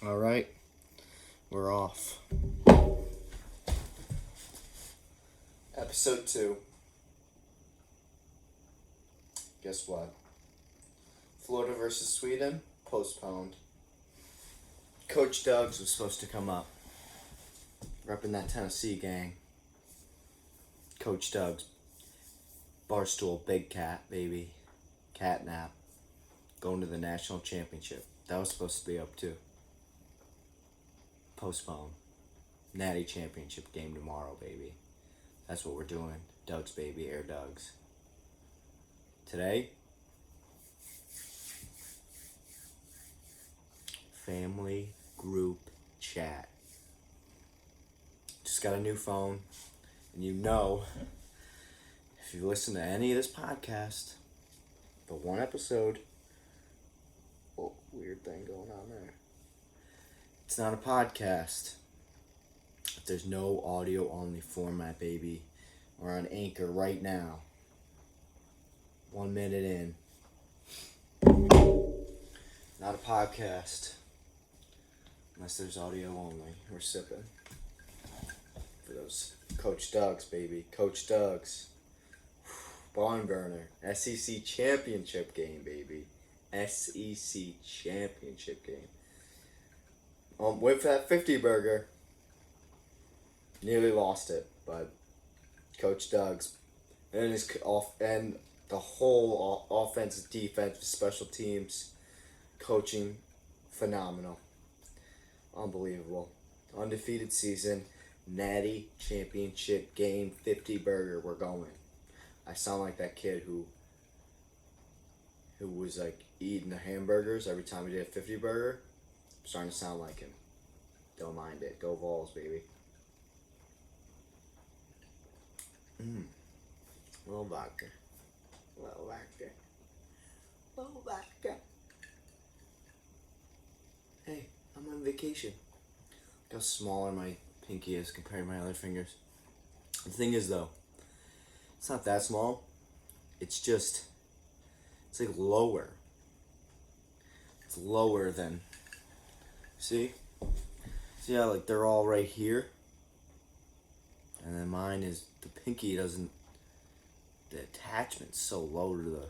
All right, we're off. Episode 2. Guess what? Florida versus Sweden, postponed. Coach Doug's was supposed to come up. Repping that Tennessee gang. Coach Doug's. Barstool, Big Cat, baby. Catnap. Going to the national championship. That was supposed to be up too. Postpone. Natty championship game tomorrow, baby. That's what we're doing. Doug's, baby. Air Doug's. Today, family group chat. Just got a new phone. And you know, if you listen to any of this podcast, the one episode, oh, weird thing going on there. It's not a podcast. There's no audio only format, baby. We're on Anchor right now. 1 minute in. Not a podcast. Unless there's audio only. We're sipping. For those Coach Doug's, baby. Coach Doug's. Barn burner. SEC championship game, baby. SEC championship game. Went for that 50 burger. Nearly lost it, but Coach Doug's and the whole offense, defense, special teams, coaching, phenomenal, unbelievable, undefeated season, Natty championship game, 50 burger. We're going. I sound like that kid who was like eating the hamburgers every time he did a 50 burger. I'm starting to sound like him. Don't mind it. Go Vols, baby. Little vodka. Little vodka. Little vodka. Hey, I'm on vacation. Look how smaller my pinky is compared to my other fingers. The thing is, though, it's not that small. It's like lower. It's lower than, see? See how, like, they're all right here? And then mine is, the pinky doesn't, the attachment's so low to the,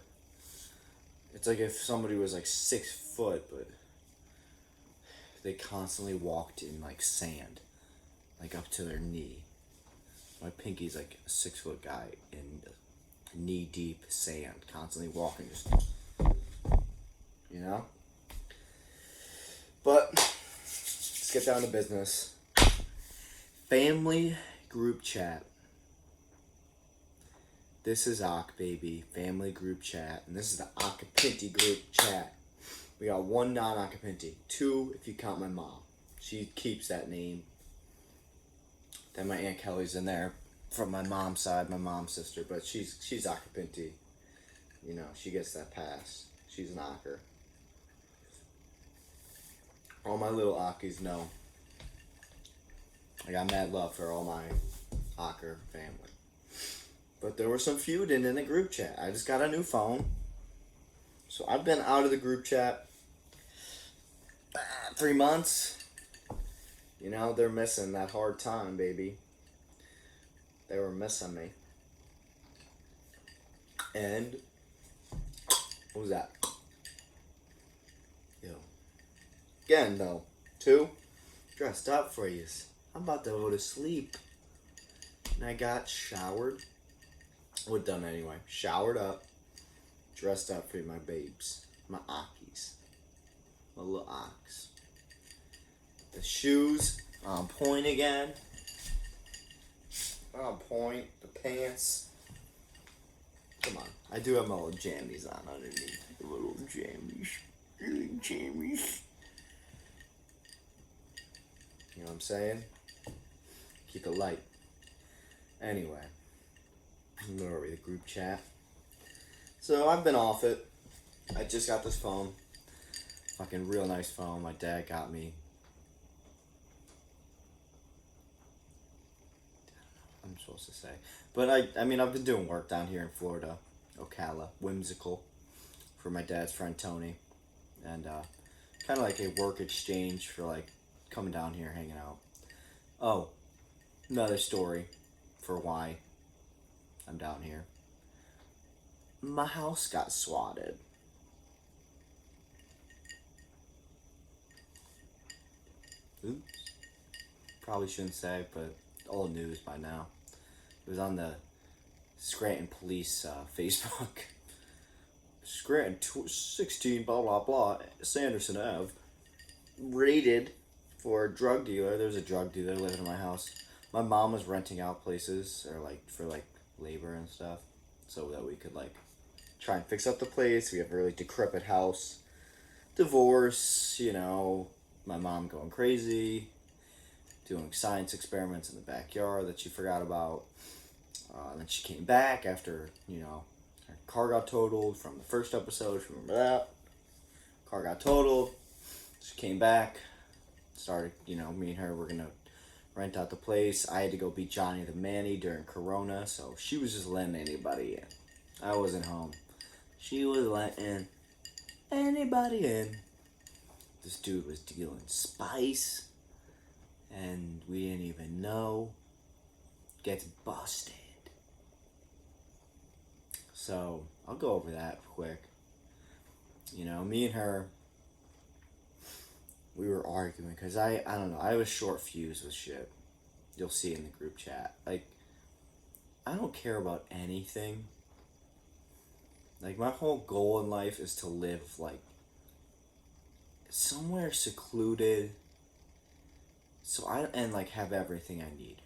it's like if somebody was like 6 foot, but they constantly walked in like sand, like up to their knee. My pinky's like a 6 foot guy in knee deep sand, constantly walking, just, you know? But, let's get down to business. Family group chat. This is Occ, baby. Family group chat. And this is the Occupinti group chat. We got 1 non-Occupinti. 2 if you count my mom. She keeps that name. Then my Aunt Kelly's in there from my mom's side, my mom's sister. But she's Occupinti. You know, she gets that pass. She's an Ocker. All my little Ockies know. I got mad love for all my Ocker family. But there was some feuding in the group chat. I just got a new phone. So I've been out of the group chat 3 months. You know, they're missing that hard time, baby. They were missing me. And what was that? Yo. Again, though. 2, dressed up for you. I'm about to go to sleep. And I got showered. Well, done anyway. Showered up. Dressed up for my babes. My Ockies. My little Ocks. The shoes on point again. On point. The pants. Come on. I do have my little jammies on underneath. The little jammies. Little jammies. You know what I'm saying? Keep it light. Anyway. Where are we? The group chat. So I've been off it. I just got this phone. Fucking real nice phone. My dad got me. I don't know what I'm supposed to say. But I mean, I've been doing work down here in Florida. Ocala. Whimsical. For my dad's friend Tony. And kind of like a work exchange for like coming down here, hanging out. Oh, another story for why I'm down here. My house got swatted. Oops. Probably shouldn't say, but old news by now. It was on the Scranton Police Facebook. Scranton 16 blah blah blah Sanderson Ave raided for a drug dealer. There was a drug dealer living in my house. My mom was renting out places or like for like labor and stuff, so that we could like try and fix up the place. We have a really decrepit house. Divorce, you know, my mom going crazy, doing science experiments in the backyard that she forgot about. And then she came back after, you know, her car got totaled from the first episode. If you remember that? Car got totaled. She came back. Started, you know, me and her were going to rent out the place. I had to go beat Johnny the Manny during Corona, so she was just letting anybody in. I wasn't home. She was letting anybody in. This dude was dealing spice, and we didn't even know. Gets busted. So, I'll go over that quick. You know, me and her, we were arguing because I don't know, I have a short fuse with shit. You'll see in the group chat. Like, I don't care about anything. Like, my whole goal in life is to live, like, somewhere secluded. And, like, have everything I need.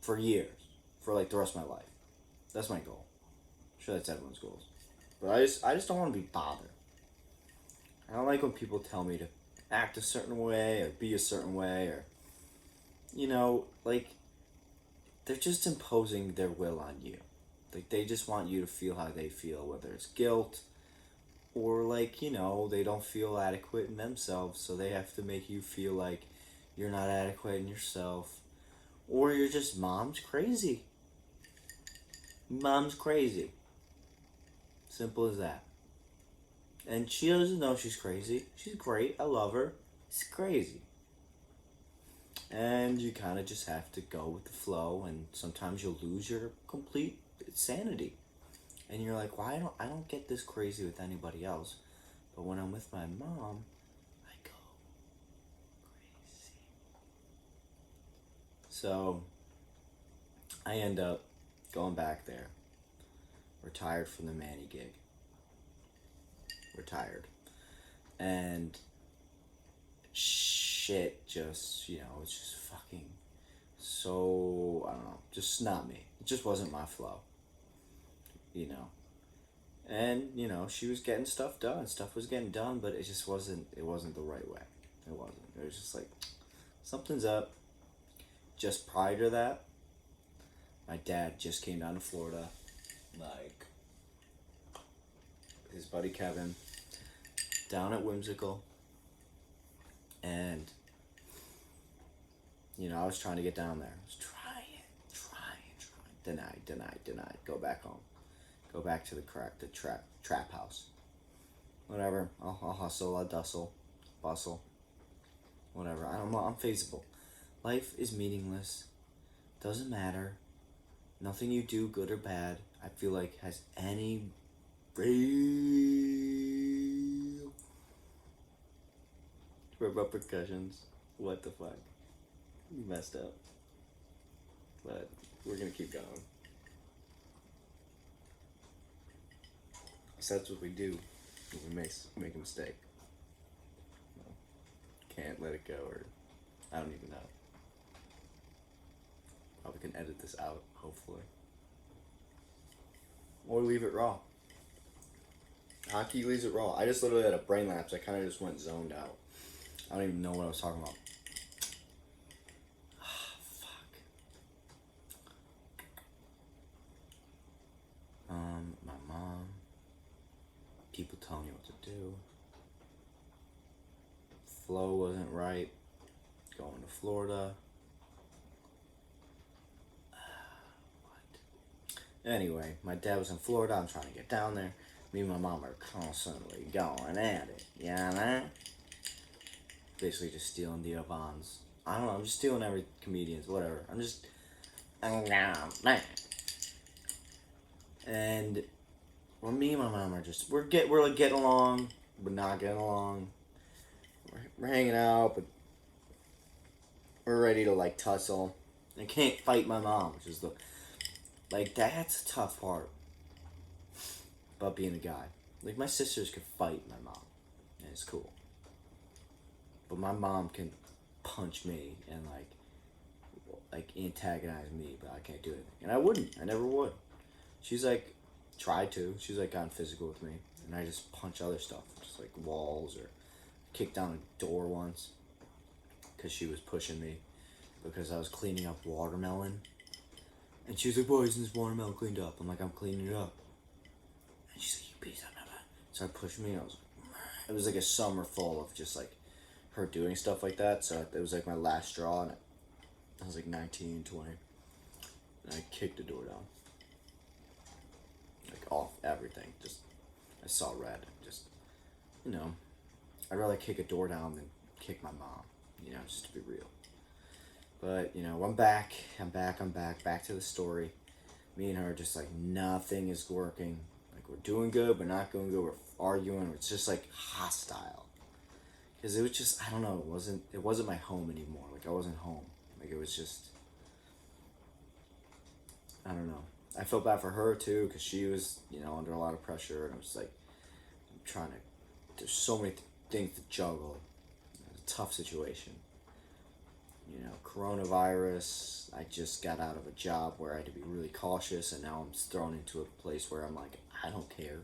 For years. For, like, the rest of my life. That's my goal. I'm sure that's everyone's goals. But I just don't want to be bothered. I don't like when people tell me to act a certain way or be a certain way or, you know, like, they're just imposing their will on you. Like, they just want you to feel how they feel, whether it's guilt or, like, you know, they don't feel adequate in themselves, so they have to make you feel like you're not adequate in yourself. Or you're just, mom's crazy. Mom's crazy. Simple as that. And she doesn't know she's crazy. She's great. I love her. She's crazy. And you kind of just have to go with the flow, and sometimes you'll lose your complete sanity. And you're like, why I don't get this crazy with anybody else, but when I'm with my mom, I go crazy. So I end up going back there. Retired from the Manny gig. Retired. And shit just, you know, it's just fucking so, I don't know, just not me. It just wasn't my flow. You know. And, you know, she was getting stuff done. Stuff was getting done, but it just wasn't the right way. It wasn't. It was just like, something's up. Just prior to that, my dad just came down to Florida. Like, his buddy Kevin, down at Whimsical. And, you know, I was trying to get down there. I was trying. Denied. Go back home. Go back to the trap house. Whatever. I'll hustle. I'll bustle. Whatever. I'm feasible. Life is meaningless. Doesn't matter. Nothing you do, good or bad, I feel like has any real repercussions. What the fuck? You messed up. But we're gonna keep going. So that's what we do when we make a mistake. Can't let it go, or I don't even know. Probably can edit this out, hopefully. Or leave it raw. Hockey leaves it raw. I just literally had a brain lapse. I kind of just went zoned out. I don't even know what I was talking about. Fuck. My mom. People telling you what to do. Flow wasn't right. Going to Florida. Anyway, my dad was in Florida. I'm trying to get down there. Me and my mom are constantly going at it. You know? basically just stealing the Vons. I don't know. I'm just stealing every comedians, whatever. I'm just. And well, me and my mom are just we're like getting along, but not getting along. We're hanging out, but we're ready to like tussle. I can't fight my mom, which is the like that's a tough part about being a guy. Like my sisters could fight my mom, and it's cool. But my mom can punch me and like antagonize me, but I can't do anything. And I wouldn't. I never would. She's like tried to. She's like gotten physical with me, and I just punch other stuff, just like walls or kicked down a door once because she was pushing me because I was cleaning up watermelon. And she was like, "Boy, isn't this watermelon cleaned up?" I'm like, "I'm cleaning it up." And she's like, "You piece of shit." So I pushed me, and I was like, it was like a summer full of just like her doing stuff like that. So it was like my last straw, and I was like 19, 20. And I kicked the door down. Like off everything. Just, I saw red. Just, you know, I'd rather kick a door down than kick my mom, you know, just to be real. But, you know, I'm back to the story. Me and her just like nothing is working. Like we're doing good, but not doing good. We're arguing. It's just like hostile. Because it was just, I don't know, it wasn't my home anymore. Like I wasn't home. Like it was just, I don't know. I felt bad for her too, because she was, you know, under a lot of pressure. And I was like, I'm trying to, there's so many things to juggle. It's a tough situation. You know, coronavirus, I just got out of a job where I had to be really cautious, and now I'm thrown into a place where I'm like, I don't care.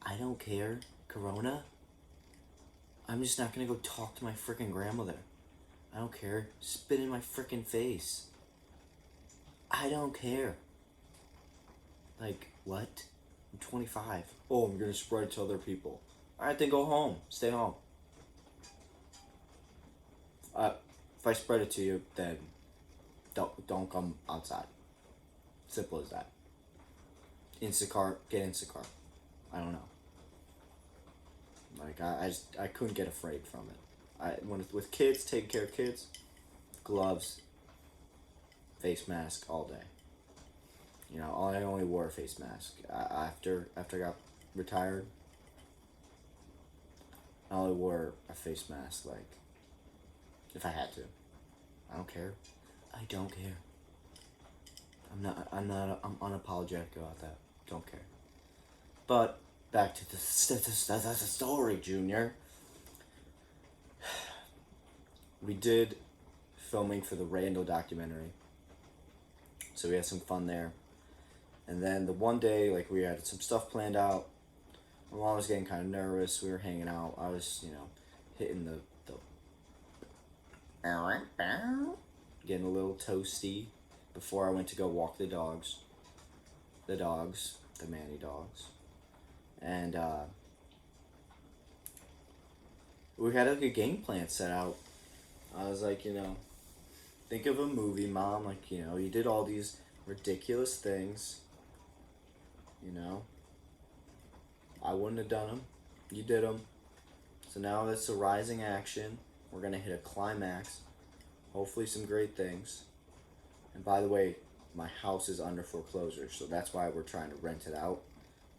I don't care. Corona? I'm just not gonna go talk to my freaking grandmother. I don't care. Spit in my freaking face. I don't care. Like, what? I'm 25. Oh, I'm gonna spread it to other people. Alright, then go home. Stay home. If I spread it to you, then don't come outside. Simple as that. Instacart, get Instacart. I don't know. Like I couldn't get afraid from it. With kids, taking care of kids, gloves, face mask all day. You know, I only wore a face mask after I got retired. I only wore a face mask like if I had to. I don't care. I don't care. I'm unapologetic about that. Don't care. But back to the story, Junior. We did filming for the Randall documentary, so we had some fun there. And then the one day, like we had some stuff planned out. My mom was getting kind of nervous. We were hanging out. I was, you know, hitting the getting a little toasty before I went to go walk the dogs. The Manny dogs. And we had like a game plan set out. I was like, you know, think of a movie, Mom. Like, you know, you did all these ridiculous things. You know, I wouldn't have done them. You did them. So now that's a rising action. We're going to hit a climax. Hopefully some great things. And by the way, my house is under foreclosure, so that's why we're trying to rent it out.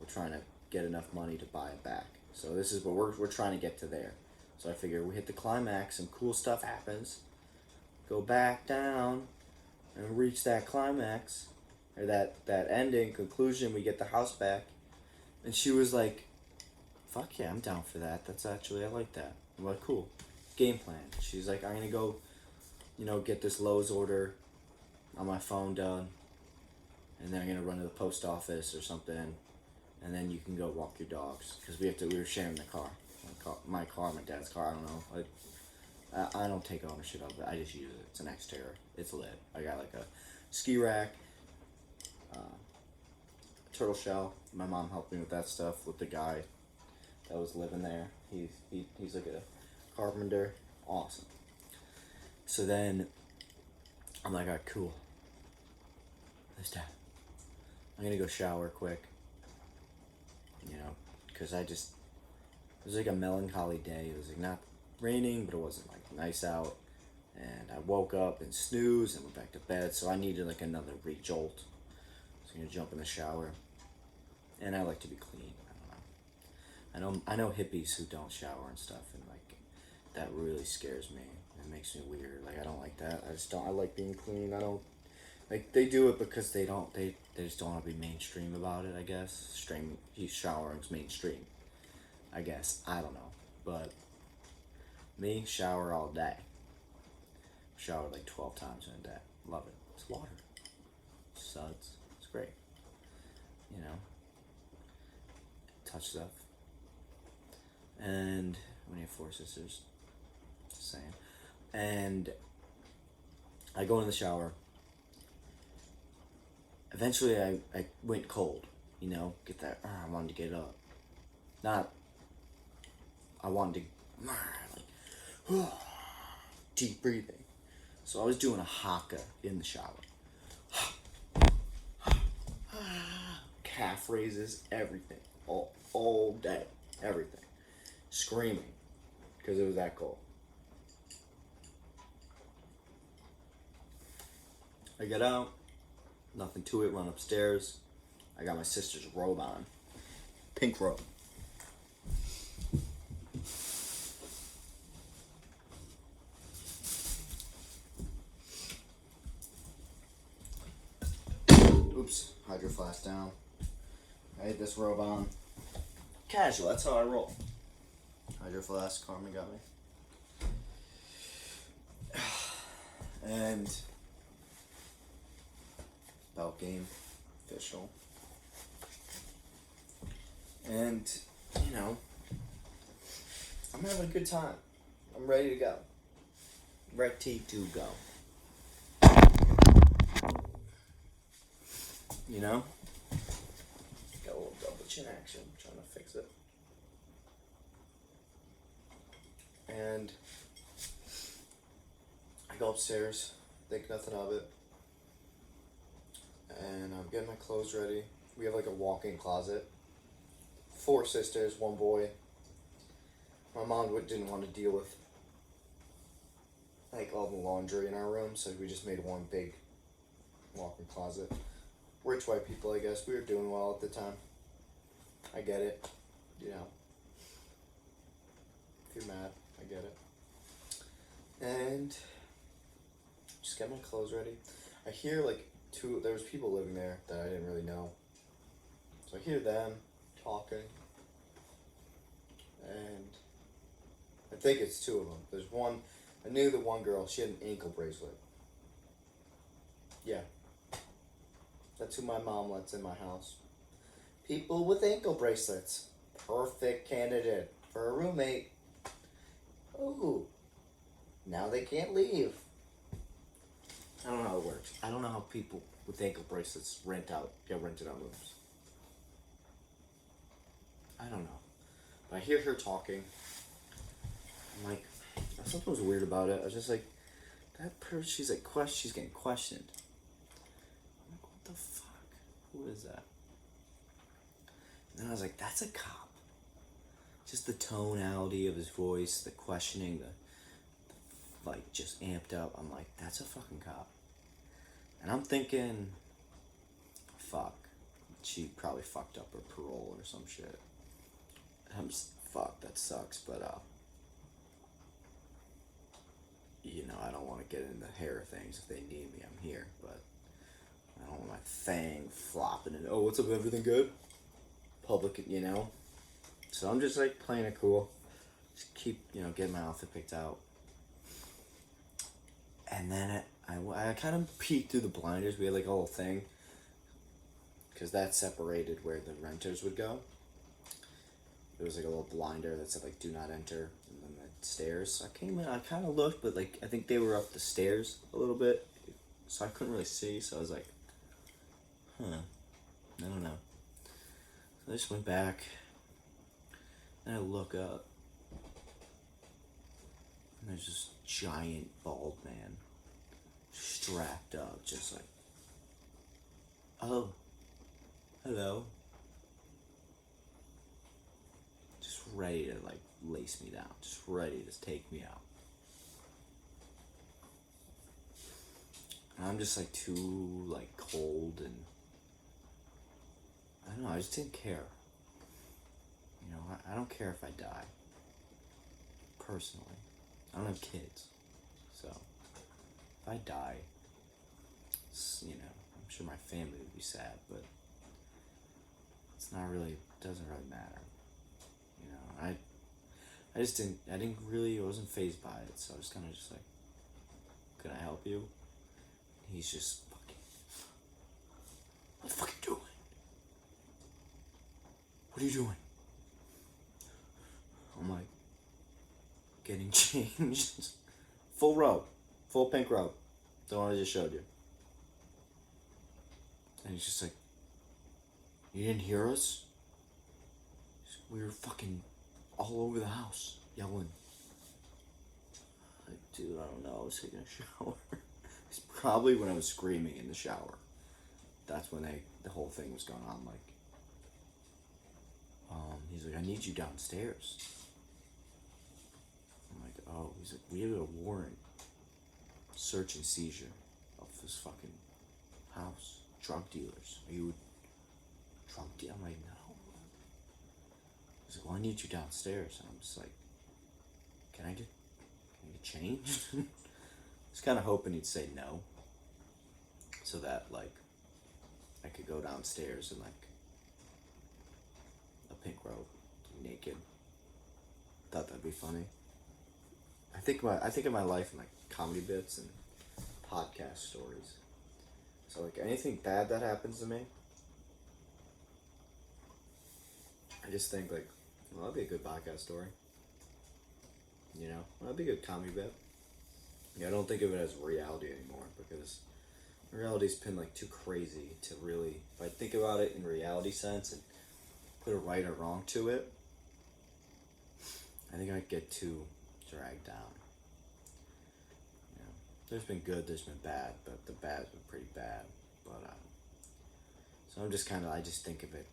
We're trying to get enough money to buy it back. So this is what we're trying to get to there. So I figure we hit the climax, some cool stuff happens. Go back down and reach that climax. Or that ending, conclusion, we get the house back. And she was like, fuck yeah, I'm down for that. That's actually, I like that. I'm like, cool. Game plan. She's like, I'm gonna go, you know, get this Lowe's order on my phone done. And then I'm gonna run to the post office or something. And then you can go walk your dogs. Because we were sharing the car. My dad's car, I don't know. I don't take ownership of it. I just use it. It's an Xterra. It's lit. I got like a ski rack, turtle shell. My mom helped me with that stuff with the guy that was living there. He's like a carpenter. Awesome. So then I'm like, all right, cool. This time I'm gonna go shower quick. You know, because it was like a melancholy day. It was like not raining, but it wasn't like nice out. And I woke up and snoozed and went back to bed, so I needed like another re-jolt. So I'm gonna jump in the shower. And I like to be clean. I don't know. I know hippies who don't shower and stuff, and like that really scares me. It makes me weird. Like I don't like that. I just don't. I like being clean. I don't like they do it because they don't. They just don't want to be mainstream about it. I guess showering's mainstream. I guess I don't know, but me shower all day. Shower like 12 times in a day. Love it. It's water. Suds. It's great. You know. Touch stuff. And when you have 4 sisters, just saying. And I go in the shower. Eventually I went cold, you know, get that, I wanted to get up. Not, I wanted to, like, deep breathing. So I was doing a haka in the shower. Calf raises, everything, all day, everything. Screaming, because it was that cold. I get out, nothing to it, run upstairs. I got my sister's robe on, pink robe. Oops, hydro flask down. I had this robe on. Casual, that's how I roll. Hydro flask, Carmen got me. And belt game, official. And, you know, I'm having a good time. I'm ready to go. Ready to go. You know? Got a little double chin action. I'm trying to fix it. And I go upstairs, think nothing of it. And I'm getting my clothes ready. We have like a walk-in closet. 4 sisters, 1 boy. My mom didn't want to deal with like all the laundry in our room, so we just made one big walk-in closet. Rich white people, I guess. We were doing well at the time. I get it. You know. If you're mad, I get it. And just get my clothes ready. I hear like there was people living there that I didn't really know. So I hear them talking. And I think it's 2 of them. There's one, I knew the one girl, she had an ankle bracelet. Yeah. That's who my mom lets in my house. People with ankle bracelets. Perfect candidate for a roommate. Ooh. Now they can't leave. I don't know how it works. I don't know how people with ankle bracelets get rented out rooms. I don't know. But I hear her talking. I'm like, something was weird about it. I was just like, that person, she's getting questioned. I'm like, what the fuck? Who is that? And then I was like, that's a cop. Just the tonality of his voice, the questioning, the like just amped up. I'm like, that's a fucking cop. And I'm thinking, fuck, she probably fucked up her parole or some shit. I'm just, fuck, that sucks, but you know, I don't want to get into hair things. If they need me, I'm here, but I don't want my thing flopping and, oh, what's up, everything good? Public, you know? So I'm just like playing it cool. Just keep, you know, getting my outfit picked out. And then I kind of peeked through the blinders. We had like a whole thing. Because that separated where the renters would go. There was like a little blinder that said like, do not enter. And then the stairs. I came in, I kind of looked, but like, I think they were up the stairs a little bit. So I couldn't really see. So I was like, I don't know. So I just went back. And I look up. And there's this giant bald man strapped up, just like, oh, hello. Just ready to like lace me down, just ready to take me out. And I'm just like too like cold, and I don't know, I just didn't care. You know, I don't care if I die. Personally. I don't have kids. So if I die, you know, I'm sure my family would be sad, but it's not really, doesn't really matter. You know, I just didn't, I wasn't fazed by it, so I was kind of just like, can I help you? He's just fucking, what the fuck are you doing? What are you doing? I'm like, getting changed. Full robe. Full pink robe. The one I just showed you. And he's just like, you didn't hear us? We were fucking all over the house, yelling. Like, dude, I don't know, I was taking a shower. It's probably when I was screaming in the shower. That's when the whole thing was going on, like, he's like, I need you downstairs. I'm like, oh, he's like, we have a warrant. Search and seizure of this fucking house. Drug dealers. Are you a drug dealer? I'm like, no. He's like, well, I need you downstairs. And I'm just like, can I get changed? I was kind of hoping he'd say no. So that, like, I could go downstairs in, like, a pink robe, naked. Thought that'd be funny. I think of my life in, like, comedy bits and podcast stories. So, like, anything bad that happens to me, I just think, like, well, that'd be a good podcast story. You know? Well, that'd be a good comedy bit. Yeah, I don't think of it as reality anymore, because reality's been, like, too crazy to really, if I think about it in reality sense and put a right or wrong to it, I think I'd get too dragged down. You know, there's been good, there's been bad, but the bad's been pretty bad. But so I'm just I just think of it,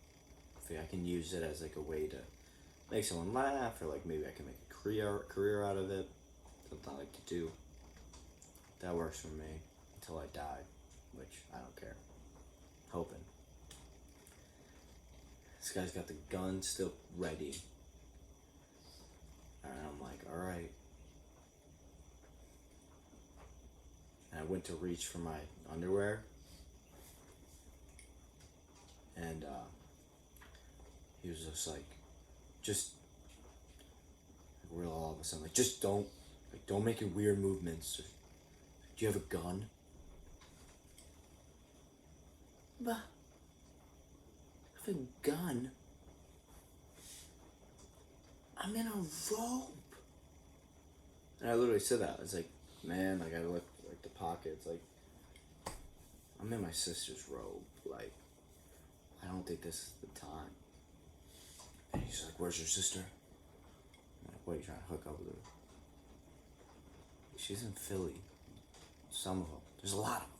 if I can use it as like a way to make someone laugh, or like maybe I can make a career out of it. Something I like to do. That works for me until I die, which I don't care. Hoping. This guy's got the gun still ready. And I'm like, alright. And I went to reach for my underwear. And he was just like, just real all of a sudden, like, just don't make any weird movements. Do you have a gun? Bah. I have a gun? I'm in a robe. And I literally said that. I was like, man, like, I looked like the pockets, like, I'm in my sister's robe. Like, I don't think this is the time. And he's like, where's your sister? I'm like, what, are you trying to hook up with her? She's in Philly. Some of them. There's a lot of them.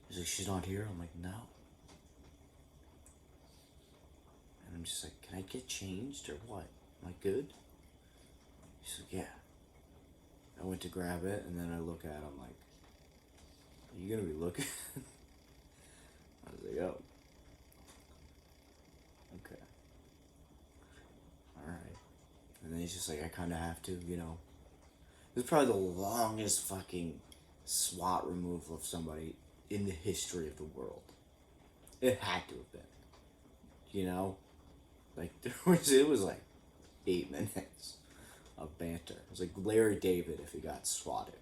He's like, she's not here? I'm like, no. And I'm just like, can I get changed or what? Am I good? He's like, yeah. I went to grab it, and then I look at him like, are you gonna be looking? I was like, oh. Okay. Alright. And then he's just like, I kinda have to, you know. It was probably the longest fucking SWAT removal of somebody in the history of the world. It had to have been. You know? Like, it was like 8 minutes of banter. It was like Larry David if he got swatted.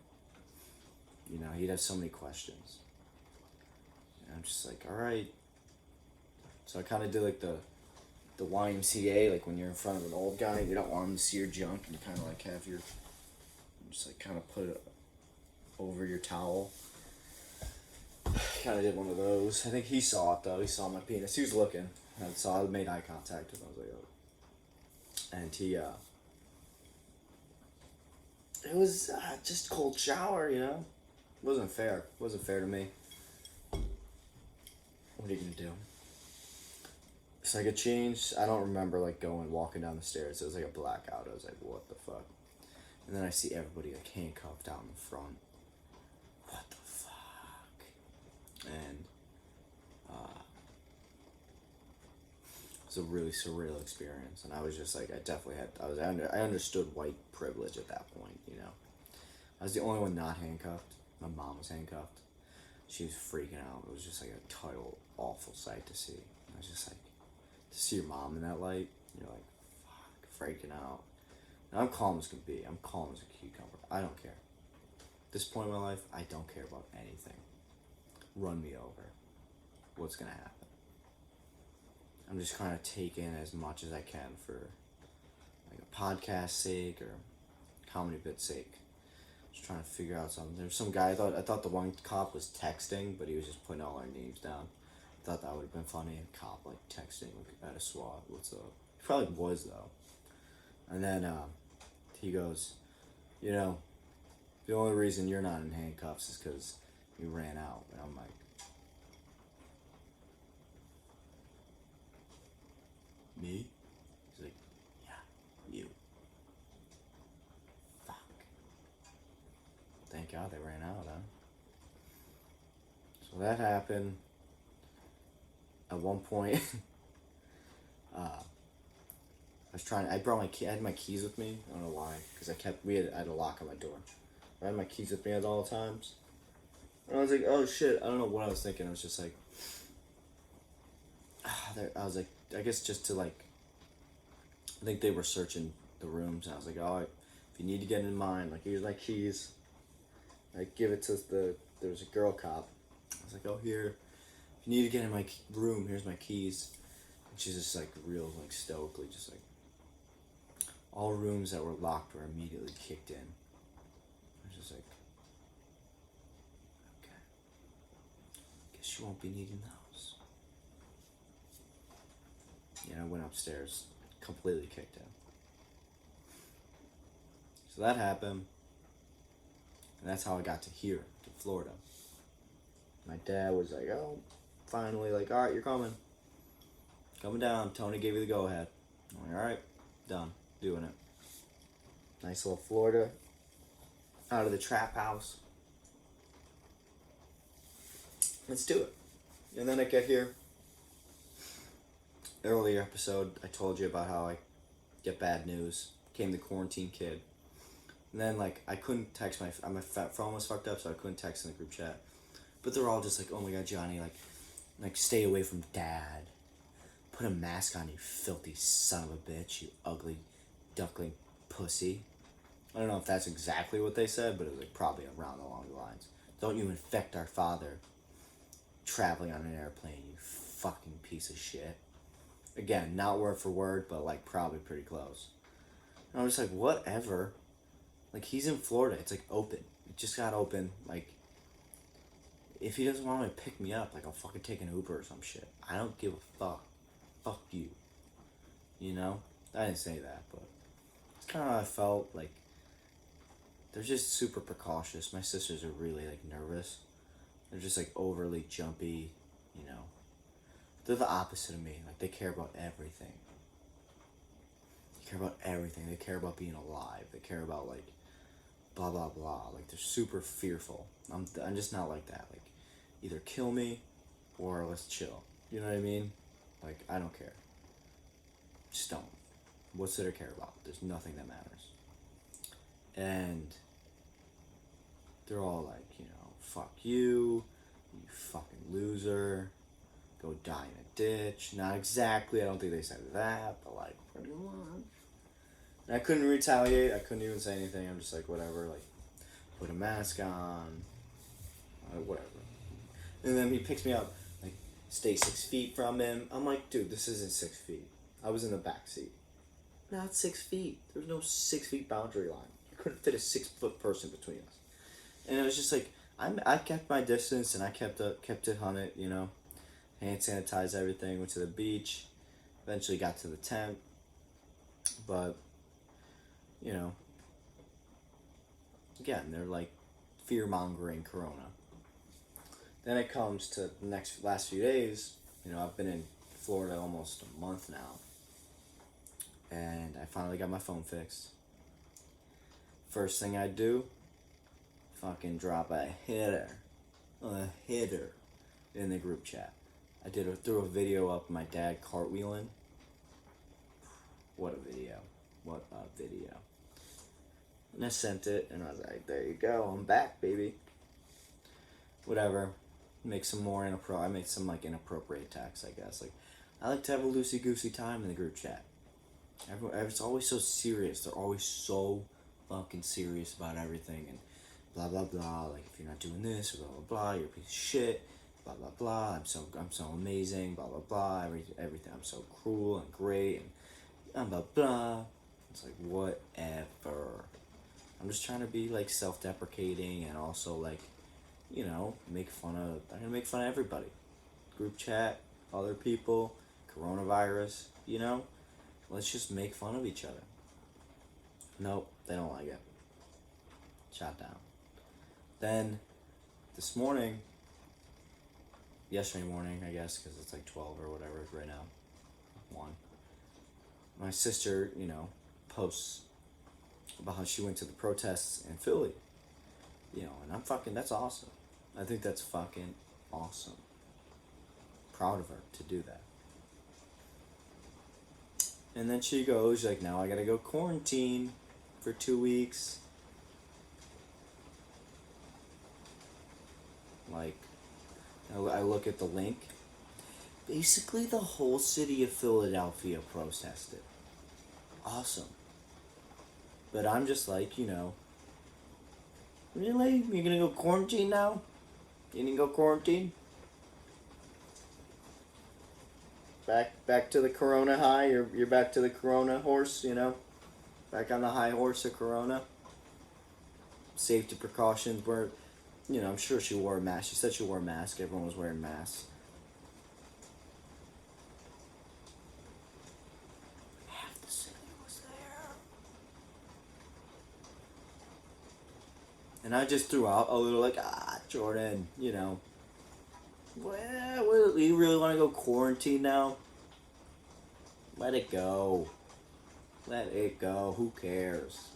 You know, he'd have so many questions. And I'm just like, alright. So I kind of did like the YMCA, like when you're in front of an old guy, you don't want him to see your junk, and you kind of like have your, just like kind of put it over your towel. Kind of did one of those. I think he saw it though. He saw my penis. He was looking. And so I made eye contact with him. I was like, oh. And he, it was just cold shower, you know? It wasn't fair. It wasn't fair to me. What are you gonna do? So I get changed. I don't remember like walking down the stairs. It was like a blackout. I was like, what the fuck? And then I see everybody like handcuffed out in the front. What the fuck? And it was a really surreal experience. And I was just like, I understood white privilege at that point, you know. I was the only one not handcuffed. My mom was handcuffed. She was freaking out. It was just like a total awful sight to see. I was just like, to see your mom in that light, you're like, fuck, freaking out. And I'm calm as can be. I'm calm as a cucumber. I don't care. At this point in my life, I don't care about anything. Run me over. What's gonna happen? I'm just trying to take in as much as I can for like a podcast sake or comedy bit sake. Just trying to figure out something. There's some guy, I thought the one cop was texting, but he was just putting all our names down. I thought that would have been funny. A cop like texting like at a SWAT. What's up? He probably was though. And then he goes, you know, the only reason you're not in handcuffs is because you ran out. And I'm like, me? He's like, yeah, you. Fuck. Thank God they ran out, huh? So that happened. At one point, I brought I had my keys with me. I don't know why, because I had a lock on my door. I had my keys with me at all times. And I was like, oh shit, I don't know what I was thinking. I was just like, I was like, I guess just to like, I think they were searching the rooms. And I was like, oh, if you need to get in mine, like here's my keys. I give it to there was a girl cop. I was like, oh here. If you need to get in my room, here's my keys. And she's just like real like stoically, just like all rooms that were locked were immediately kicked in. I was just like, okay, guess you won't be needing those. And I went upstairs, completely kicked in. So that happened, and that's how I got to here, to Florida. My dad was like, oh, finally, like, all right, you're coming down. Tony gave you the go-ahead. I'm like, all right, done, doing it. Nice little Florida, out of the trap house. Let's do it. And then I get here. Earlier episode, I told you about how I get bad news. Came the quarantine kid. And then, like, I couldn't text my phone was fucked up, so I couldn't text in the group chat. But they're all just like, oh my God, Johnny, like stay away from dad. Put a mask on, you filthy son of a bitch, you ugly duckling pussy. I don't know if that's exactly what they said, but it was like probably around along the lines. Don't you infect our father traveling on an airplane, you fucking piece of shit. Again, not word for word, but like probably pretty close. And I was like, whatever. Like, he's in Florida. It's like open. It just got open. Like, if he doesn't want me to pick me up, like, I'll fucking take an Uber or some shit. I don't give a fuck. Fuck you. You know? I didn't say that, but it's kind of how I felt. Like, they're just super precautious. My sisters are really, like, nervous. They're just, like, overly jumpy, you know. They're the opposite of me. Like, they care about everything. They care about everything. They care about being alive. They care about, like, blah, blah, blah. Like, they're super fearful. I'm just not like that. Like, either kill me or let's chill. You know what I mean? Like, I don't care. Just don't. What's there to care about? There's nothing that matters. And they're all like, you know, fuck you fucking loser, go die in a ditch. Not exactly, I don't think they said that, but like, pretty much. And I couldn't retaliate, I couldn't even say anything, I'm just like, whatever, like, put a mask on, whatever. And then he picks me up, like, stay 6 feet from him. I'm like, dude, this isn't 6 feet. I was in the back seat. Not 6 feet. There's no 6 feet boundary line. You couldn't fit a 6 foot person between us. And it was just like, I kept my distance and I kept it 100, you know. Hand sanitized everything, went to the beach, eventually got to the tent. But, you know, again, they're like fear-mongering Corona. Then it comes to the last few days, you know, I've been in Florida almost a month now. And I finally got my phone fixed. First thing I do, fucking drop a hitter in the group chat. I threw a video up of my dad cartwheeling. What a video. What a video. And I sent it, and I was like, there you go, I'm back, baby. Whatever. Make some more I made some, like, inappropriate text, I guess. Like, I like to have a loosey-goosey time in the group chat. It's always so serious. They're always so fucking serious about everything, and blah, blah, blah. Like, if you're not doing this, blah, blah, blah, you're a piece of shit. Blah, blah, blah. I'm so amazing. Blah, blah, blah. Everything. I'm so cruel and great, and blah, blah. It's like, whatever. I'm just trying to be, like, self-deprecating and also, like, you know, I'm gonna make fun of everybody. Group chat, other people, coronavirus, you know? Let's just make fun of each other. Nope, they don't like it. Shot down. Then, yesterday morning, I guess, because it's like 12 or whatever right now, 1. My sister, you know, posts about how she went to the protests in Philly. You know, and that's awesome. I think that's fucking awesome. Proud of her to do that. And then she goes, like, now I gotta go quarantine for 2 weeks. Like, I look at the link. Basically, the whole city of Philadelphia protested. Awesome. But I'm just like, you know, really? You're gonna go quarantine now? You didn't go quarantine? Back to the Corona high. You're back to the Corona horse, you know? Back on the high horse of Corona. Safety precautions were, you know, I'm sure she wore a mask. She said she wore a mask. Everyone was wearing masks. Half the city was there. And I just threw out a little like, Jordan, you know. Well, you really want to go quarantine now? Let it go. Let it go. Who cares?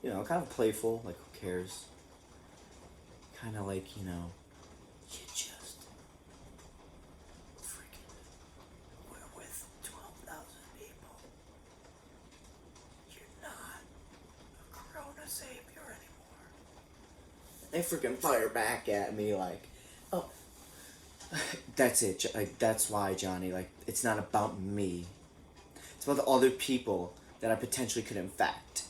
You know, kind of playful, like, who cares? Kind of like, you know, you just freaking, we're with 12,000 people. You're not a Corona savior anymore. They freaking fire back at me like, oh, that's it. Like, that's why, Johnny, like, it's not about me. It's about the other people that I potentially could infect.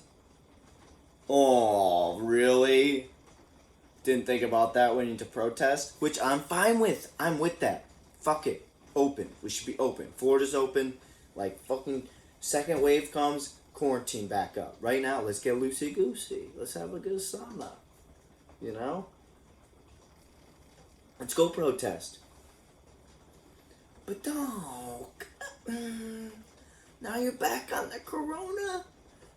Oh, really? Didn't think about that when you to protest? Which I'm fine with. I'm with that. Fuck it. Open. We should be open. Florida's open. Like, fucking second wave comes, quarantine back up. Right now, let's get loosey-goosey. Let's have a good summer. You know? Let's go protest. But don't. Now you're back on the Corona.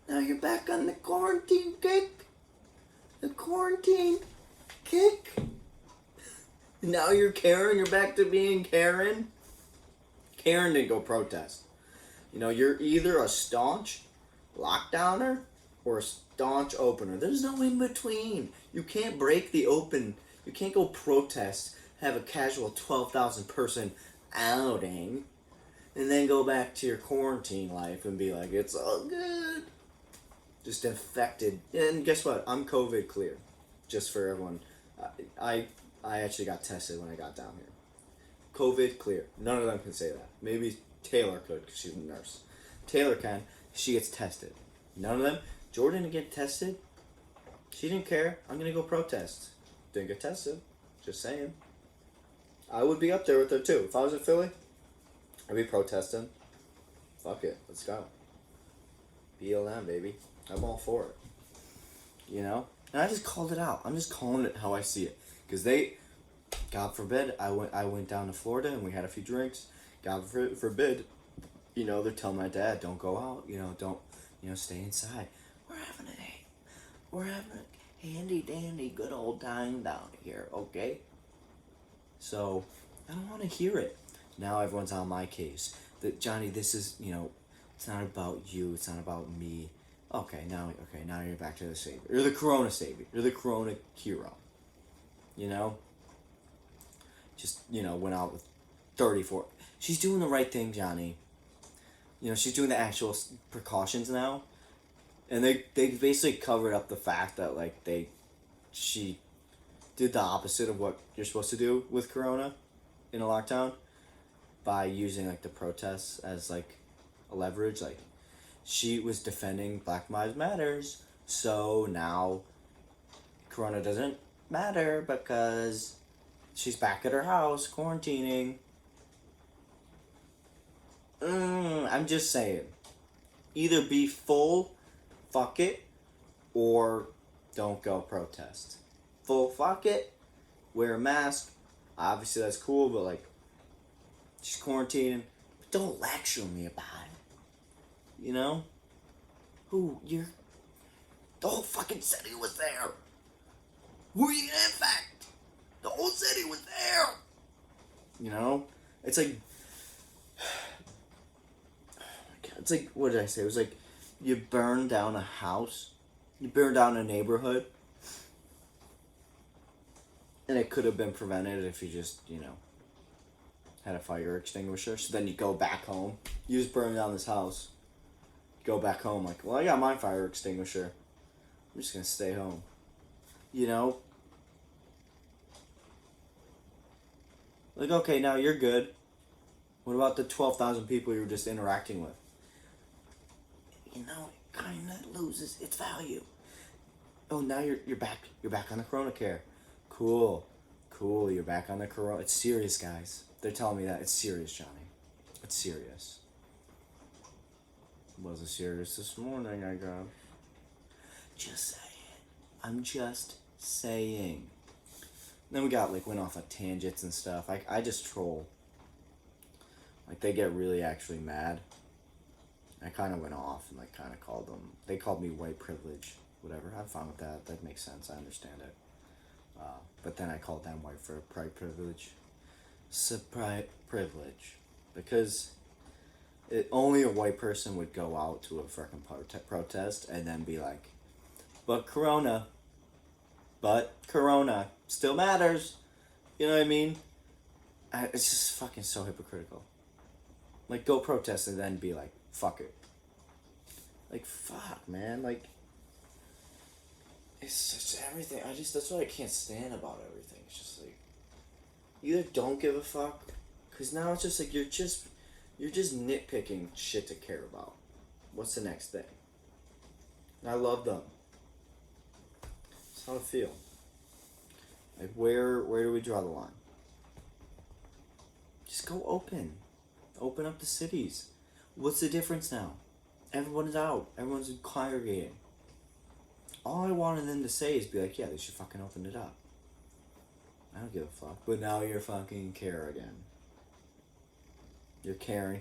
Now you're back on the quarantine kick. The quarantine kick. Now you're Karen. You're back to being Karen. Karen didn't go protest. You know, you're either a staunch lockdowner or a staunch opener. There's no in between. You can't break the open. You can't go protest, have a casual 12,000 person outing, and then go back to your quarantine life and be like, it's all good. Just infected. And guess what? I'm COVID clear. Just for everyone. I actually got tested when I got down here. COVID clear. None of them can say that. Maybe Taylor could because she's a nurse. Taylor can. She gets tested. None of them. Jordan didn't get tested. She didn't care. I'm going to go protest. Didn't get tested. Just saying. I would be up there with her too. If I was in Philly, I'd be protesting. Fuck it. Let's go. BLM, baby. I'm all for it. You know? And I just called it out. I'm just calling it how I see it. Because God forbid, I went down to Florida and we had a few drinks. God forbid, you know, they're telling my dad, don't go out. You know, don't, you know, stay inside. We're having a handy dandy good old time down here, okay? So, I don't want to hear it. Now everyone's on my case. That Johnny, this is, it's not about you. It's not about me. Now you're back to the savior. You're the Corona savior. You're the Corona hero. You know? Just, went out with 34. She's doing the right thing, Johnny. She's doing the actual precautions now. And they basically covered up the fact that, like, she did the opposite of what you're supposed to do with Corona in a lockdown by using, like, the protests as, like, a leverage. Like, she was defending Black Lives Matters, so now Corona doesn't matter because she's back at her house quarantining. I'm just saying. Either be full fuck it or don't go protest. Full fuck it, wear a mask. Obviously that's cool, but like, she's quarantining. But don't lecture me about it. The whole fucking city was there. Who are you gonna infect? The whole city was there. It's like, it's like, what did I say? It was like, you burn down a house, you burn down a neighborhood, and it could have been prevented if you just, had a fire extinguisher. So then you go back home, you just burn down this house, go back home, like, well, I got my fire extinguisher, I'm just gonna stay home. Like, okay, now you're good. What about the 12,000 people you were just interacting with? It kind of loses its value. Oh, now you're back. You're back on the Corona care. Cool. You're back on the Corona. It's serious, guys. They're telling me that it's serious, Johnny. It's serious. It wasn't serious this morning, I guess. Just saying. I'm just saying. Then we went off on tangents and stuff. I just troll. Like, they get really actually mad. I kind of went off and, like, kind of called them. They called me white privilege, whatever. I'm fine with that. That makes sense. I understand it. But then I called them white for pride privilege. Pride privilege. Because only a white person would go out to a freaking protest and then be like, but Corona still matters. You know what I mean? It's just fucking so hypocritical. Like, go protest and then be like, fuck it. Like, fuck, man. Like, it's just everything. That's what I can't stand about everything. It's just like, either don't give a fuck, because now it's just like, you're just nitpicking shit to care about. What's the next thing? And I love them. That's how I feel. Like, where do we draw the line? Just go open. Open up the cities. What's the difference now? Everyone's out. Everyone's congregating. All I wanted them to say is be like, yeah, they should fucking open it up. I don't give a fuck. But now you're fucking care again. You're Karen.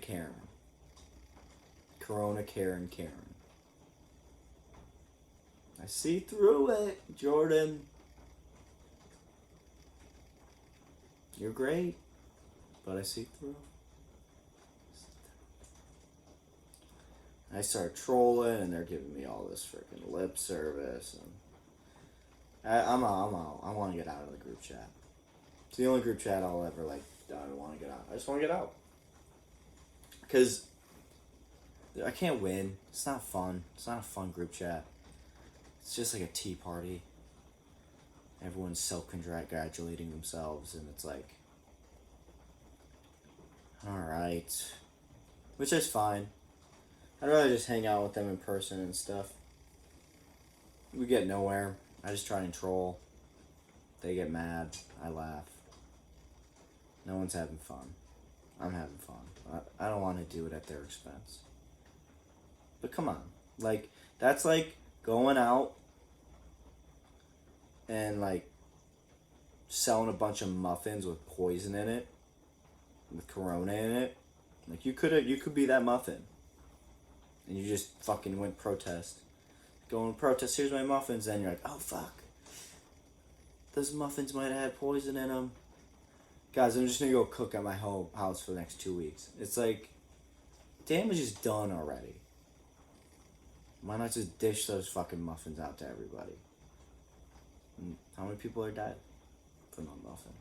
Corona Karen. I see through it, Jordan. You're great, but I see through. I start trolling, and they're giving me all this freaking lip service, and I'm out. I want to get out of the group chat. It's the only group chat I'll ever I want to get out. I just want to get out, because I can't win. It's not fun. It's not a fun group chat. It's just like a tea party. Everyone's self-congratulating themselves, and it's like, alright. Which is fine. I'd rather just hang out with them in person and stuff. We get nowhere. I just try and troll. They get mad. I laugh. No one's having fun. I'm having fun. I don't want to do it at their expense. But come on. Like, that's like going out and like selling a bunch of muffins with poison in it, with Corona in it. Like, you could be that muffin, and you just fucking went protest. Going to protest, here's my muffins, then you're like, oh fuck, those muffins might have had poison in them. guys, I'm just gonna go cook at my home house for the next 2 weeks. It's like, damage is done already. Why not just dish those fucking muffins out to everybody? And how many people are dead from a muffin?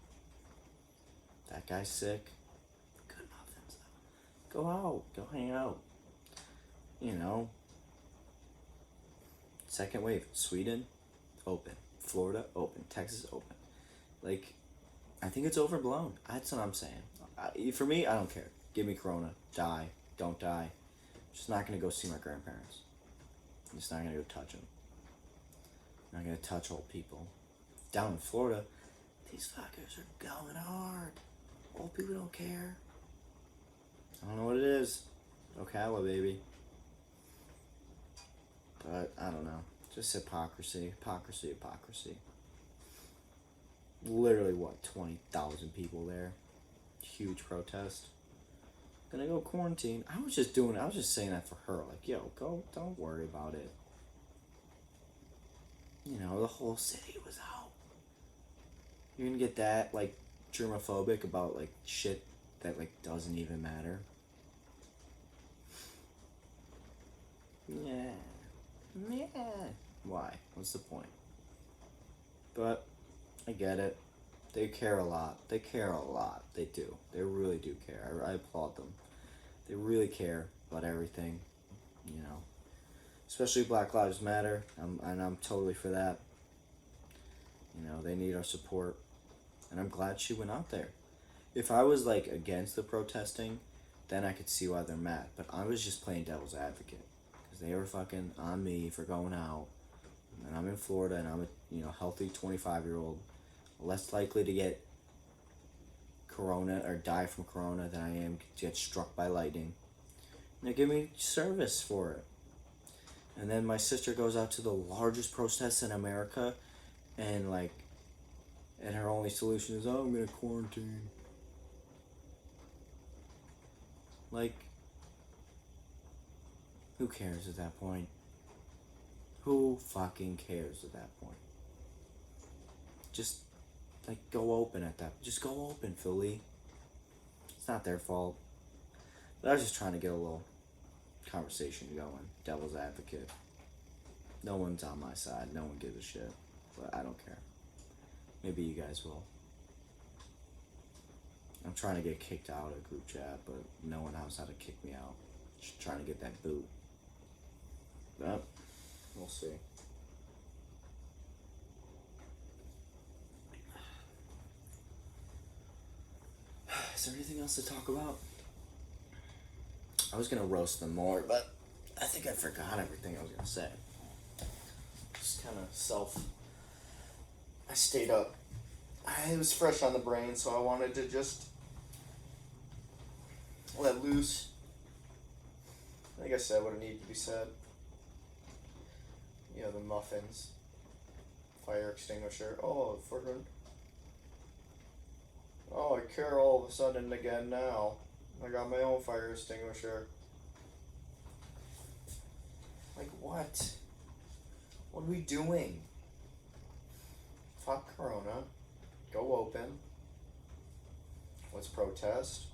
That guy's sick. Good muffins though. Go out. Go hang out. You know. Second wave. Sweden, open. Florida, open. Texas, open. Like, I think it's overblown. That's what I'm saying. For me, I don't care. Give me corona. Die. Don't die. I'm just not going to go see my grandparents. I'm just not going to go touch them. I'm not going to touch old people. Down in Florida, these fuckers are going hard. Old people don't care. I don't know what it is. Ocala, baby. But, I don't know. Just hypocrisy. Hypocrisy. Literally, what, 20,000 people there? Huge protest. Gonna go quarantine. I was just saying that for her. Like, yo, go, don't worry about it. You know, the whole city was out. You're gonna get that, like, germophobic about, like, shit that, like, doesn't even matter. Yeah. Why? What's the point? But, I get it. They care a lot. They do. They really do care. I applaud them. They really care about everything, you know. Especially Black Lives Matter. I'm totally for that. You know, they need our support. And I'm glad she went out there. If I was, like, against the protesting, then I could see why they're mad. But I was just playing devil's advocate. Because they were fucking on me for going out. And I'm in Florida, and I'm a, healthy 25-year-old. Less likely to get corona or die from corona than I am to get struck by lightning. And they give me service for it. And then my sister goes out to the largest protest in America, and her only solution is, I'm gonna quarantine. Like, who cares at that point? Who fucking cares at that point? Just, go open at that. Just go open, Philly. It's not their fault. But I was just trying to get a little conversation going. Devil's advocate. No one's on my side. No one gives a shit. But I don't care. Maybe you guys will. I'm trying to get kicked out of group chat, but no one knows how to kick me out. Just trying to get that boot. But we'll see. Is there anything else to talk about? I was gonna roast them more, but I think I forgot everything I was gonna say. Just kind of I stayed up. It was fresh on the brain, so I wanted to just let loose. I think I said what needed to be said. You know, the muffins. Fire extinguisher. Oh, I care all of a sudden again now. I got my own fire extinguisher. Like, what? What are we doing? Fuck Corona. Go open. Let's protest.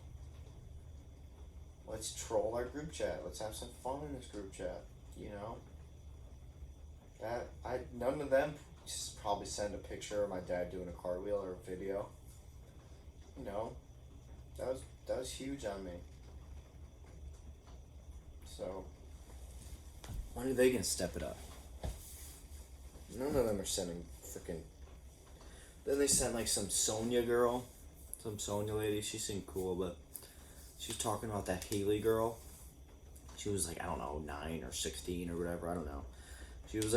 Let's troll our group chat. Let's have some fun in this group chat. You know? None of them just probably send a picture of my dad doing a cartwheel or a video. You know, that was huge on me. So, when are they gonna step it up? None of them are sending freaking. Then they sent some Sonia girl, some Sonia lady. She seemed cool, but she's talking about that Haley girl. She was I don't know, 9 or 16 or whatever. I don't know. She was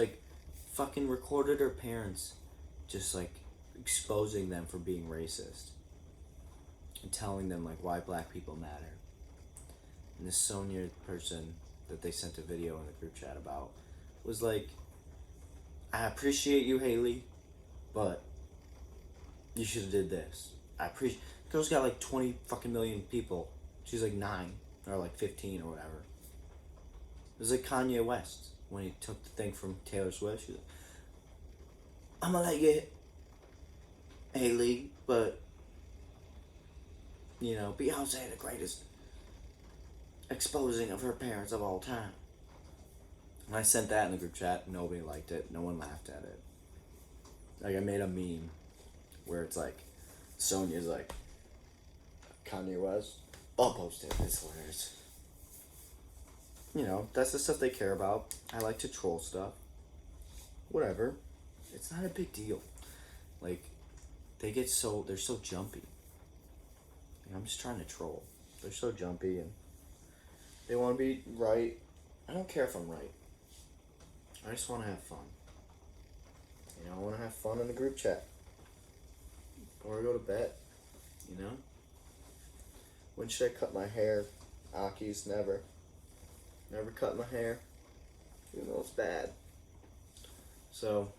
fucking recorded her parents, just exposing them for being racist. And telling them why black people matter. And this Sonia person that they sent a video in the group chat about was I appreciate you, Haley, but you should have did this. Girl's got 20 fucking million people. She's 9 or 15 or whatever. It was Kanye West when he took the thing from Taylor Swift. She was I'm gonna let you, Haley, but Beyonce, the greatest exposing of her parents of all time. And I sent that in the group chat. Nobody liked it. No one laughed at it. Like, I made a meme where it's like, Sonya's like, Kanye West, I'll post it. It's hilarious. That's the stuff they care about. I like to troll stuff. Whatever. It's not a big deal. Like, they're so jumpy. I'm just trying to troll. They're so jumpy and they want to be right. I don't care if I'm right. I just want to have fun. I want to have fun in the group chat. Or go to bed. When should I cut my hair? Ockies, never. Never cut my hair. Even though it's bad. So,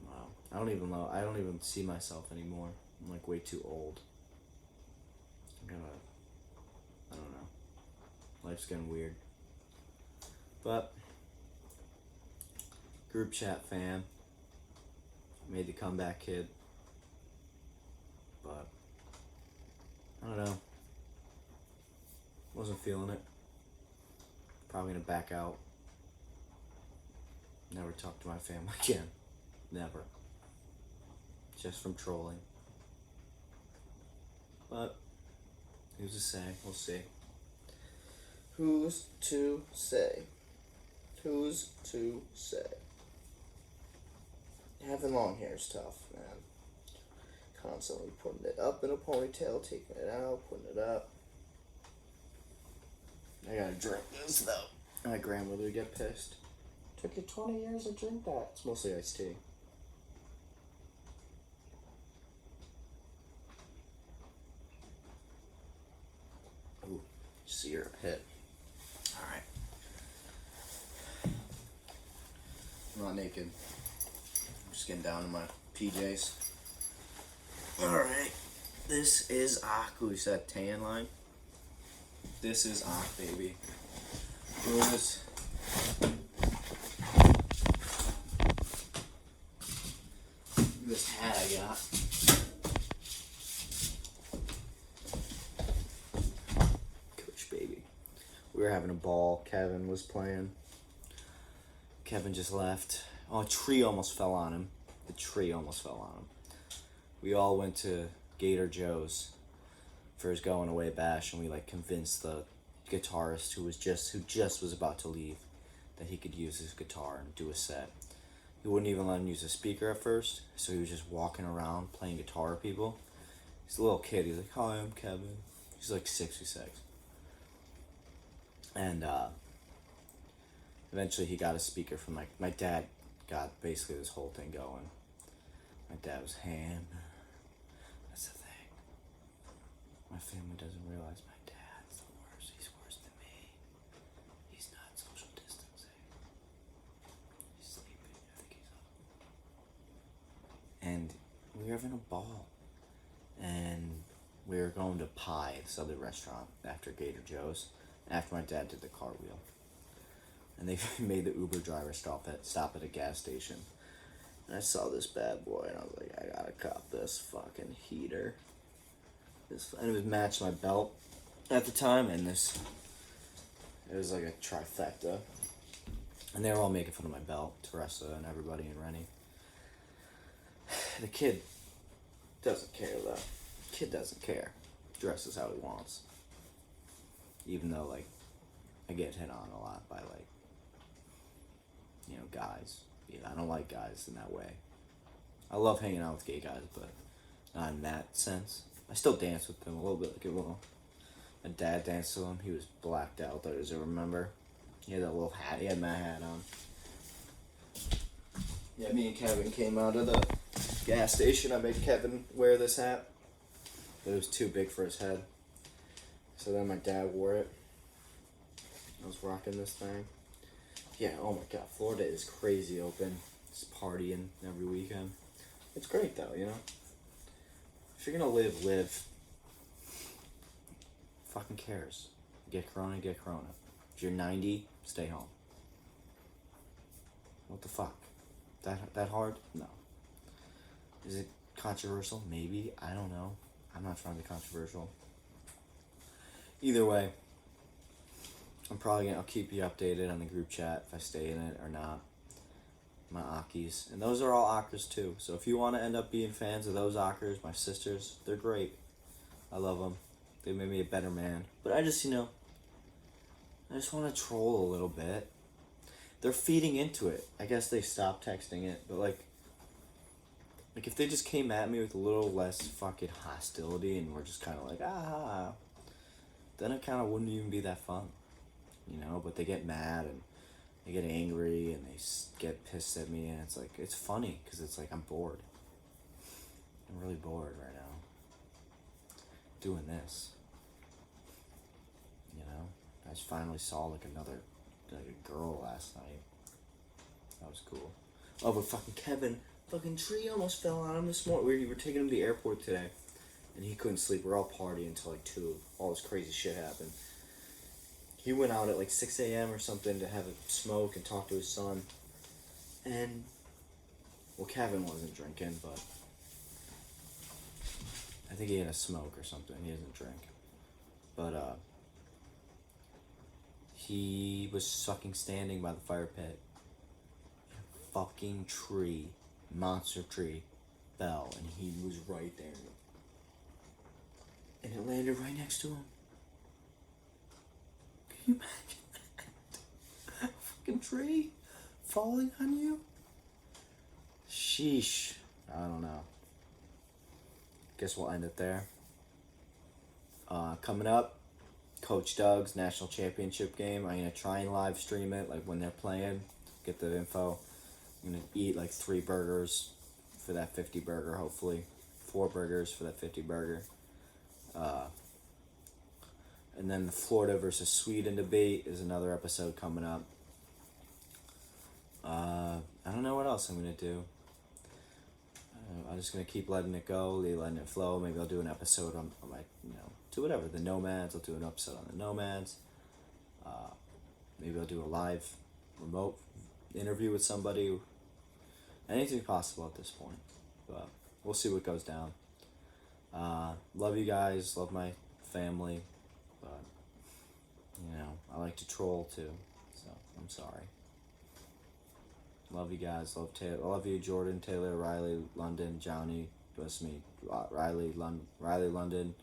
wow. I don't even know. I don't even see myself anymore. I'm like way too old. I don't know. Life's getting weird. But, group chat fan. Made the comeback kid. But, I don't know. Wasn't feeling it. Probably gonna back out. Never talk to my family again. Never. Just from trolling. But, who's to say? We'll see. Who's to say? Who's to say? Having long hair is tough, man. Constantly putting it up in a ponytail, taking it out, putting it up. I gotta drink this though. My grandmother would get pissed. Took you 20 years to drink that. It's mostly iced tea. Ooh, syrup hit. Alright. I'm not naked. I'm just getting down to my PJs. Alright. This is Occ. We said tan line. This is Occ, baby. This hat I got. Coach, baby. We were having a ball. Kevin was playing. Kevin just left. Oh, a tree almost fell on him. The tree almost fell on him. We all went to Gator Joe's for his going away bash, and we convinced the guitarist who just was about to leave that he could use his guitar and do a set. He wouldn't even let him use a speaker at first, so he was just walking around playing guitar with people. He's a little kid. He's like, "Hi, I'm Kevin." He's like 66. And eventually he got a speaker from my dad. Got basically this whole thing going. My dad was ham. That's the thing. My family doesn't realize my dad's the worst. He's worse than me. He's not social distancing. He's sleeping. I think he's up. And we were having a ball. And we were going to Pie, this other restaurant, after Gator Joe's. After my dad did the cartwheel. And they made the Uber driver stop at a gas station. And I saw this bad boy, and I was like, I gotta cop this fucking heater. And it was matched my belt at the time, and it was like a trifecta. And they were all making fun of my belt, Teresa and everybody in Rennie. The kid doesn't care, though. Kid doesn't care. Dresses how he wants. Even though, I get hit on a lot by, guys. Yeah, I don't like guys in that way. I love hanging out with gay guys, but not in that sense. I still dance with them a little bit. My dad danced with him. He was blacked out, though, as I remember. He had that little hat. He had my hat on. Yeah, me and Kevin came out of the gas station. I made Kevin wear this hat, but it was too big for his head. So then my dad wore it. I was rocking this thing. Yeah, oh my god, Florida is crazy open. It's partying every weekend. It's great though, If you're gonna live. Fucking cares. Get corona, get corona. If you're 90, stay home. What the fuck? That hard? No. Is it controversial, maybe. I don't know. I'm not trying to be controversial. Either way, I'll keep you updated on the group chat if I stay in it or not. My Ockies. And those are all Ockers too. So if you want to end up being fans of those Ockers, my sisters, they're great. I love them. They made me a better man. But I just want to troll a little bit. They're feeding into it. I guess they stopped texting it, but like if they just came at me with a little less fucking hostility and were just kind of like, then it kind of wouldn't even be that fun, but they get mad and they get angry and they get pissed at me, and it's funny because it's like I'm bored. I'm really bored right now doing this. I just finally saw like a girl last night. That was cool. Oh, but fucking tree almost fell on him this morning. We were taking him to the airport today, and he couldn't sleep. We're all partying until like 2. All this crazy shit happened. He went out at like 6 a.m. or something to have a smoke and talk to his son. And, well, Kevin wasn't drinking, but I think he had a smoke or something. He doesn't drink. But, he was standing by the fire pit. A fucking tree, monster tree, fell, and he was right there. And it landed right next to him. Can you imagine that? A fucking tree falling on you? Sheesh. I don't know. Guess we'll end it there. Coming up, Coach Doug's national championship game. I'm going to try and live stream it, like when they're playing. Get the info. I'm going to eat like 3 burgers for that 50 burger, hopefully. 4 burgers for that 50 burger. And then the Florida versus Sweden debate is another episode coming up. I don't know what else I'm going to do. I'm just going to keep letting it go, letting it flow. Maybe I'll do an episode on my, do whatever. The Nomads, I'll do an episode on the Nomads. Maybe I'll do a live remote interview with somebody. Anything possible at this point. But we'll see what goes down. Love you guys, love my family. But, I like to troll too. So, I'm sorry. Love you guys. Love Taylor. Love you, Jordan, Taylor, Riley, London, Johnny. That's me. Riley, London,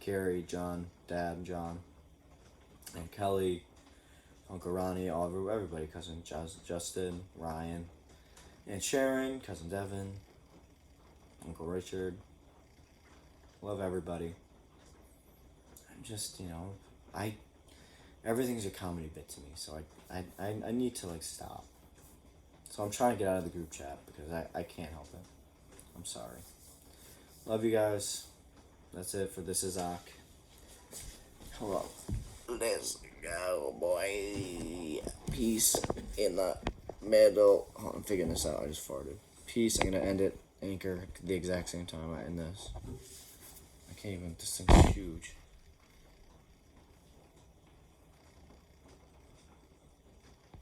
Carrie, John, Dad, John, and Kelly, Uncle Ronnie, Oliver, everybody, cousin Justin, Ryan, and Sharon, cousin Devin, Uncle Richard. Love everybody. I'm just, everything's a comedy bit to me, so I need to stop. So I'm trying to get out of the group chat because I can't help it. I'm sorry. Love you guys. That's it for This Is Occ. Hello. Let's go, boy. Peace in the middle. Oh, I'm figuring this out. I just farted. Peace. I'm going to end it. Anchor the exact same time I end this. I can't even. This thing's huge.